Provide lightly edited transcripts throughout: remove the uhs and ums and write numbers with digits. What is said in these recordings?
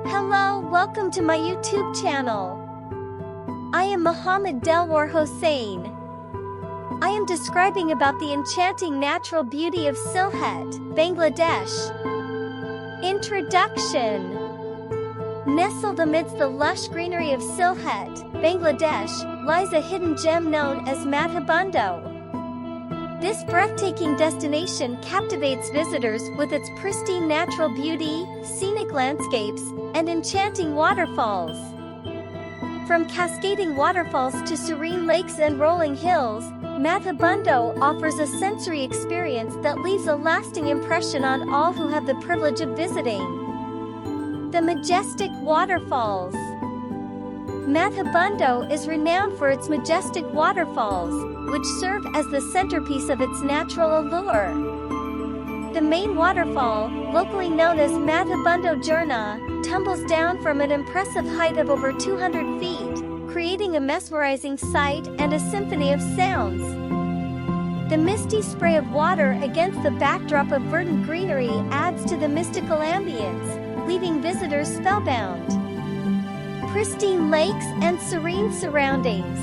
Hello, welcome to my YouTube channel. I am Mohammed Delwar Hossain. I am describing about the enchanting natural beauty of Sylhet, Bangladesh. Introduction. Nestled amidst the lush greenery of Sylhet, Bangladesh, lies a hidden gem known as Madhobkundo. This breathtaking destination captivates visitors with its pristine natural beauty, scenic landscapes, and enchanting waterfalls. From cascading waterfalls to serene lakes and rolling hills, Madhobkundo offers a sensory experience that leaves a lasting impression on all who have the privilege of visiting. The Majestic Waterfalls. Madhobkundo is renowned for its majestic waterfalls, which serve as the centerpiece of its natural allure. The main waterfall, locally known as Madhobkundo Jharna, tumbles down from an impressive height of over 200 feet, creating a mesmerizing sight and a symphony of sounds. The misty spray of water against the backdrop of verdant greenery adds to the mystical ambience, leaving visitors spellbound. Pristine lakes and serene surroundings.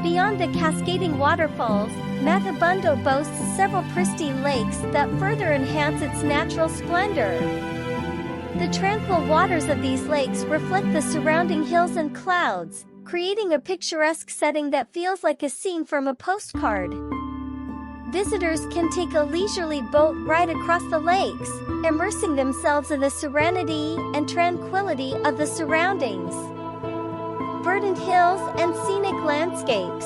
Beyond the cascading waterfalls, Madhobkundo boasts several pristine lakes that further enhance its natural splendor. The tranquil waters of these lakes reflect the surrounding hills and clouds, creating a picturesque setting that feels like a scene from a postcard. Visitors can take a leisurely boat ride across the lakes, immersing themselves in the serenity and tranquility of the surroundings. Verdant hills and scenic landscapes.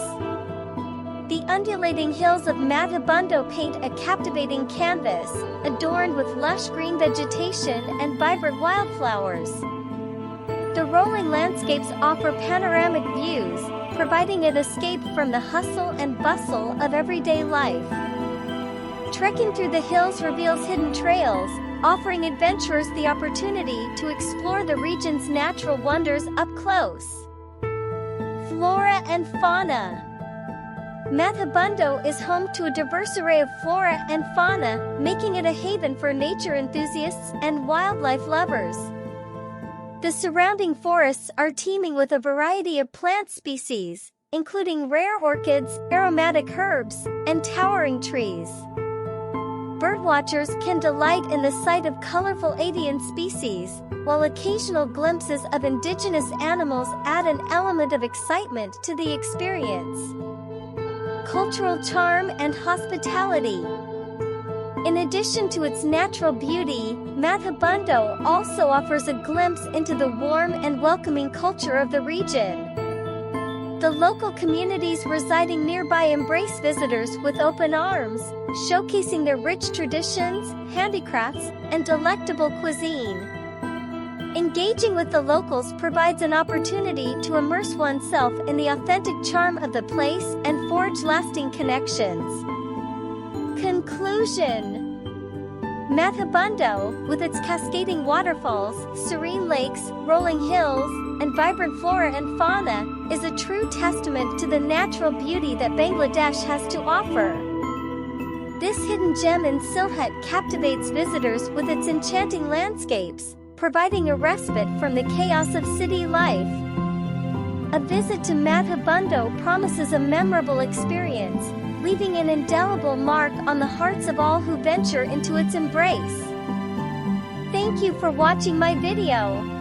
The undulating hills of Madhobkundo paint a captivating canvas, adorned with lush green vegetation and vibrant wildflowers. The rolling landscapes offer panoramic views, providing an escape from the hustle and bustle of everyday life. Trekking through the hills reveals hidden trails, offering adventurers the opportunity to explore the region's natural wonders up close. Flora and fauna. Madhobkundo is home to a diverse array of flora and fauna, making it a haven for nature enthusiasts and wildlife lovers. The surrounding forests are teeming with a variety of plant species, including rare orchids, aromatic herbs, and towering trees. Birdwatchers can delight in the sight of colorful avian species, while occasional glimpses of indigenous animals add an element of excitement to the experience. Cultural charm and hospitality. In addition to its natural beauty, Madhobkundo also offers a glimpse into the warm and welcoming culture of the region. The local communities residing nearby embrace visitors with open arms, showcasing their rich traditions, handicrafts, and delectable cuisine. Engaging with the locals provides an opportunity to immerse oneself in the authentic charm of the place and forge lasting connections. Conclusion. Madhobkundo, with its cascading waterfalls, serene lakes, rolling hills, and vibrant flora and fauna, is a true testament to the natural beauty that Bangladesh has to offer. This hidden gem in Sylhet captivates visitors with its enchanting landscapes, providing a respite from the chaos of city life. A visit to Madhobkundo promises a memorable experience, leaving an indelible mark on the hearts of all who venture into its embrace. Thank you for watching my video.